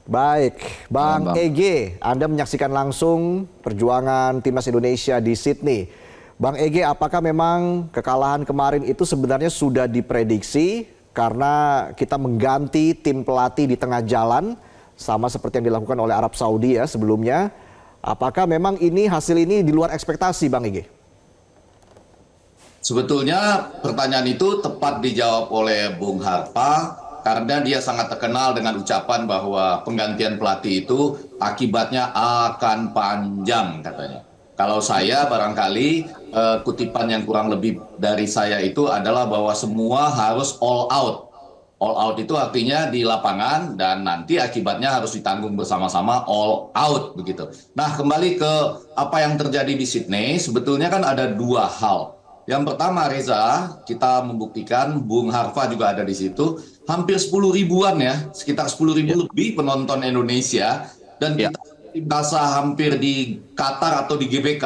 Baik, Malam, Bang Bang. EG, Anda menyaksikan langsung perjuangan timnas Indonesia di Sydney. Bang EG, apakah memang kekalahan kemarin itu sebenarnya sudah diprediksi karena kita mengganti tim pelatih di tengah jalan, sama seperti yang dilakukan oleh Arab Saudi ya sebelumnya. Apakah memang hasil ini di luar ekspektasi, Bang EG? Sebetulnya pertanyaan itu tepat dijawab oleh Bung Harpa karena dia sangat terkenal dengan ucapan bahwa penggantian pelatih itu akibatnya akan panjang katanya. Kalau saya barangkali kutipan yang kurang lebih dari saya itu adalah bahwa semua harus all out. All out itu artinya di lapangan dan nanti akibatnya harus ditanggung bersama-sama all out begitu. Nah, kembali ke apa yang terjadi di Sydney, sebetulnya kan ada dua hal. Yang pertama, Reza, kita membuktikan Bung Harfa juga ada di situ, hampir 10 ribuan ya, sekitar 10 Ya, ribu lebih penonton Indonesia, dan ya, kita merasa hampir di Qatar atau di GBK.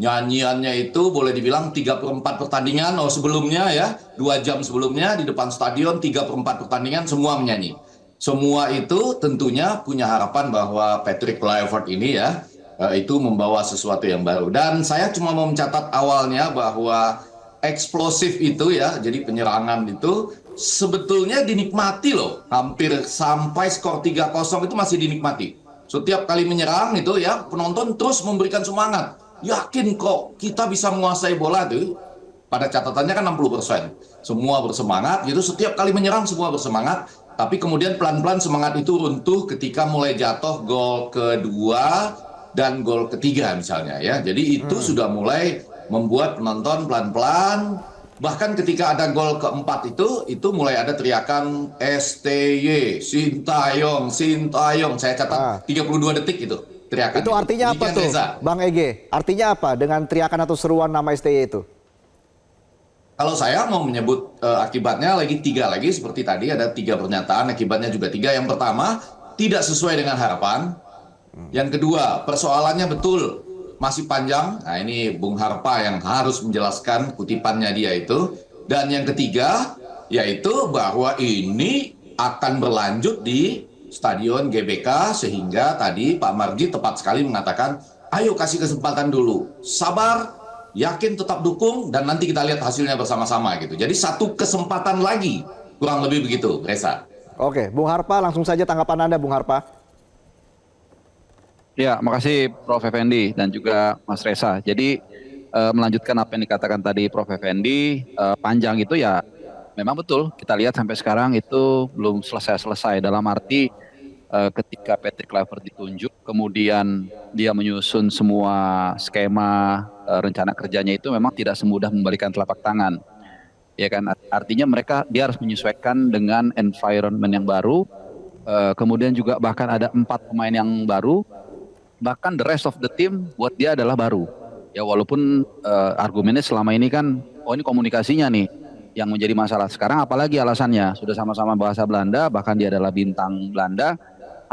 Nyanyiannya itu boleh dibilang 3/4 pertandingan, sebelumnya ya, 2 jam sebelumnya di depan stadion 3/4 pertandingan semua menyanyi. Semua itu tentunya punya harapan bahwa Patrick Kluivert ini ya, itu membawa sesuatu yang baru. Dan saya cuma mau mencatat awalnya bahwa eksplosif itu ya, jadi penyerangan itu sebetulnya dinikmati loh. Hampir sampai skor 3-0 itu masih dinikmati. Setiap kali menyerang itu ya, penonton terus memberikan semangat. Yakin kok kita bisa menguasai bola tuh. Pada catatannya kan 60%. Semua bersemangat gitu, setiap kali menyerang semua bersemangat. Tapi kemudian pelan-pelan semangat itu runtuh ketika mulai jatuh gol kedua dan gol ketiga misalnya ya. Jadi itu sudah mulai membuat penonton pelan-pelan, bahkan ketika ada gol keempat itu mulai ada teriakan STY, Sintayong, Sintayong. Saya Ah, catat 32 detik itu teriakan itu itu. artinya apa Demikian tuh, Reza. Bang EG? Artinya apa dengan teriakan atau seruan nama STY itu? Kalau saya mau menyebut akibatnya tiga lagi seperti tadi ada 3 pernyataan, akibatnya juga 3. Yang pertama, tidak sesuai dengan harapan. Yang kedua, persoalannya betul masih panjang. Nah, ini Bung Harpa yang harus menjelaskan kutipannya dia itu. Dan yang ketiga, yaitu bahwa ini akan berlanjut di Stadion GBK sehingga tadi Pak Marji tepat sekali mengatakan, ayo kasih kesempatan dulu, sabar, yakin, tetap dukung, dan nanti kita lihat hasilnya bersama-sama gitu. Jadi satu kesempatan lagi, kurang lebih begitu, Reza. Oke, Bung Harpa, langsung saja tanggapan Anda, Bung Harpa. ya, makasih Prof. Effendi dan juga Mas Reza. Jadi melanjutkan apa yang dikatakan tadi Prof. Effendi, panjang itu ya memang betul. Kita lihat sampai sekarang itu belum selesai-selesai. Dalam arti ketika Patrick Kluivert ditunjuk, kemudian dia menyusun semua skema rencana kerjanya itu memang tidak semudah membalikan telapak tangan. Ya kan, artinya dia harus menyesuaikan dengan environment yang baru. Kemudian juga bahkan ada 4 pemain yang baru, bahkan the rest of the team buat dia adalah baru. Ya walaupun argumennya selama ini kan, oh ini komunikasinya nih yang menjadi masalah. Sekarang apalagi alasannya, sudah sama-sama bahasa Belanda, bahkan dia adalah bintang Belanda,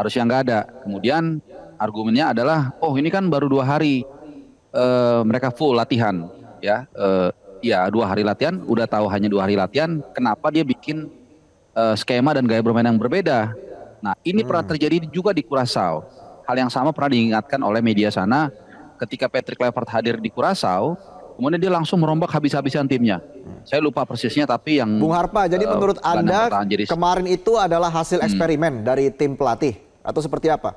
harusnya nggak ada. Kemudian argumennya adalah, oh ini kan baru 2 hari mereka full latihan, ya, ya 2 hari latihan, udah tahu hanya 2 hari latihan, kenapa dia bikin skema dan gaya bermain yang berbeda. Nah, ini pernah terjadi juga di Curaçao. Hal yang sama pernah diingatkan oleh media sana ketika Patrick Kluivert hadir di Curaçao, kemudian dia langsung merombak habis-habisan timnya. Saya lupa persisnya, tapi yang Bung Harpa, jadi menurut gelandang Anda pertahanan jadi kemarin itu adalah hasil eksperimen dari tim pelatih atau seperti apa?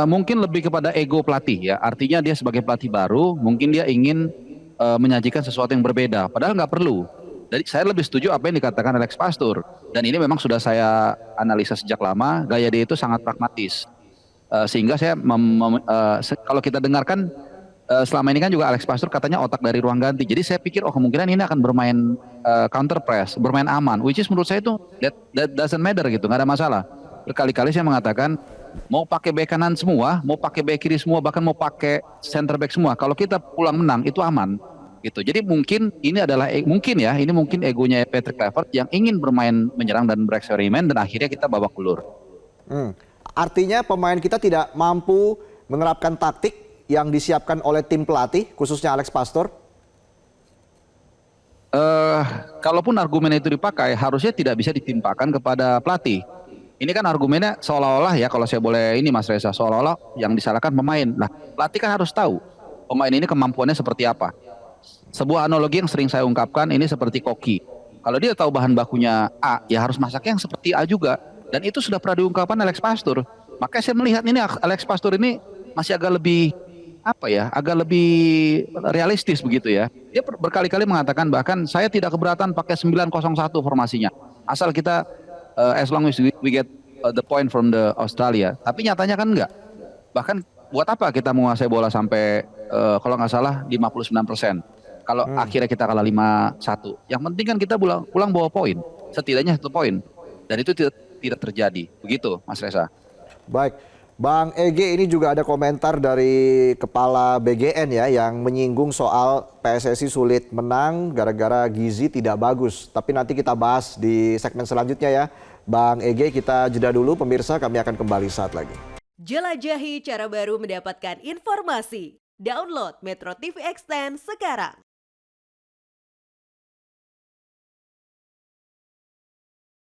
mungkin lebih kepada ego pelatih ya. Artinya dia sebagai pelatih baru, mungkin dia ingin menyajikan sesuatu yang berbeda. Padahal nggak perlu. Jadi saya lebih setuju apa yang dikatakan Alex Pastur. Dan ini memang sudah saya analisa sejak lama. Gaya dia itu sangat pragmatis. Sehingga saya kalau kita dengarkan selama ini kan juga Alex Pastur katanya otak dari ruang ganti. Jadi saya pikir kemungkinan ini akan bermain counter press, bermain aman. Which is menurut saya itu that doesn't matter gitu, nggak ada masalah. Berkali-kali saya mengatakan mau pakai bek kanan semua, mau pakai bek kiri semua, bahkan mau pakai center back semua. Kalau kita pulang menang itu aman, gitu. Jadi mungkin ini adalah mungkin egonya Patrick Kluivert yang ingin bermain menyerang dan bereksperimen dan akhirnya kita babak belur. Artinya pemain kita tidak mampu menerapkan taktik yang disiapkan oleh tim pelatih, khususnya Alex Pastor. Kalaupun argumen itu dipakai, harusnya tidak bisa ditimpakan kepada pelatih. ini kan argumennya seolah-olah ya, kalau saya boleh ini Mas Reza, seolah-olah yang disalahkan pemain. Nah, pelatih kan harus tahu pemain ini kemampuannya seperti apa. Sebuah analogi yang sering saya ungkapkan ini seperti koki. Kalau dia tahu bahan bakunya A, ya harus masaknya yang seperti A juga. Dan itu sudah pernah diungkapkan Alex Pastur. Makanya saya melihat ini Alex Pastur ini masih agak lebih apa ya, agak lebih realistis begitu ya. Dia berkali-kali mengatakan bahkan saya tidak keberatan pakai 901 formasinya. Asal kita as long as we get the point from the Australia. Tapi nyatanya kan enggak. Bahkan buat apa kita menguasai bola sampai kalau nggak salah 59%. Kalau akhirnya kita kalah 5-1. Yang penting kan kita pulang bawa poin. Setidaknya 1 poin. Dan itu tidak terjadi. Begitu Mas Reza. Baik, Bang Ege, ini juga ada komentar dari Kepala BGN ya yang menyinggung soal PSSI sulit menang gara-gara gizi tidak bagus. Tapi nanti kita bahas di segmen selanjutnya ya. Bang Ege, kita jeda dulu pemirsa, kami akan kembali saat lagi. Jelajahi cara baru mendapatkan informasi. Download Metro TV Extend sekarang.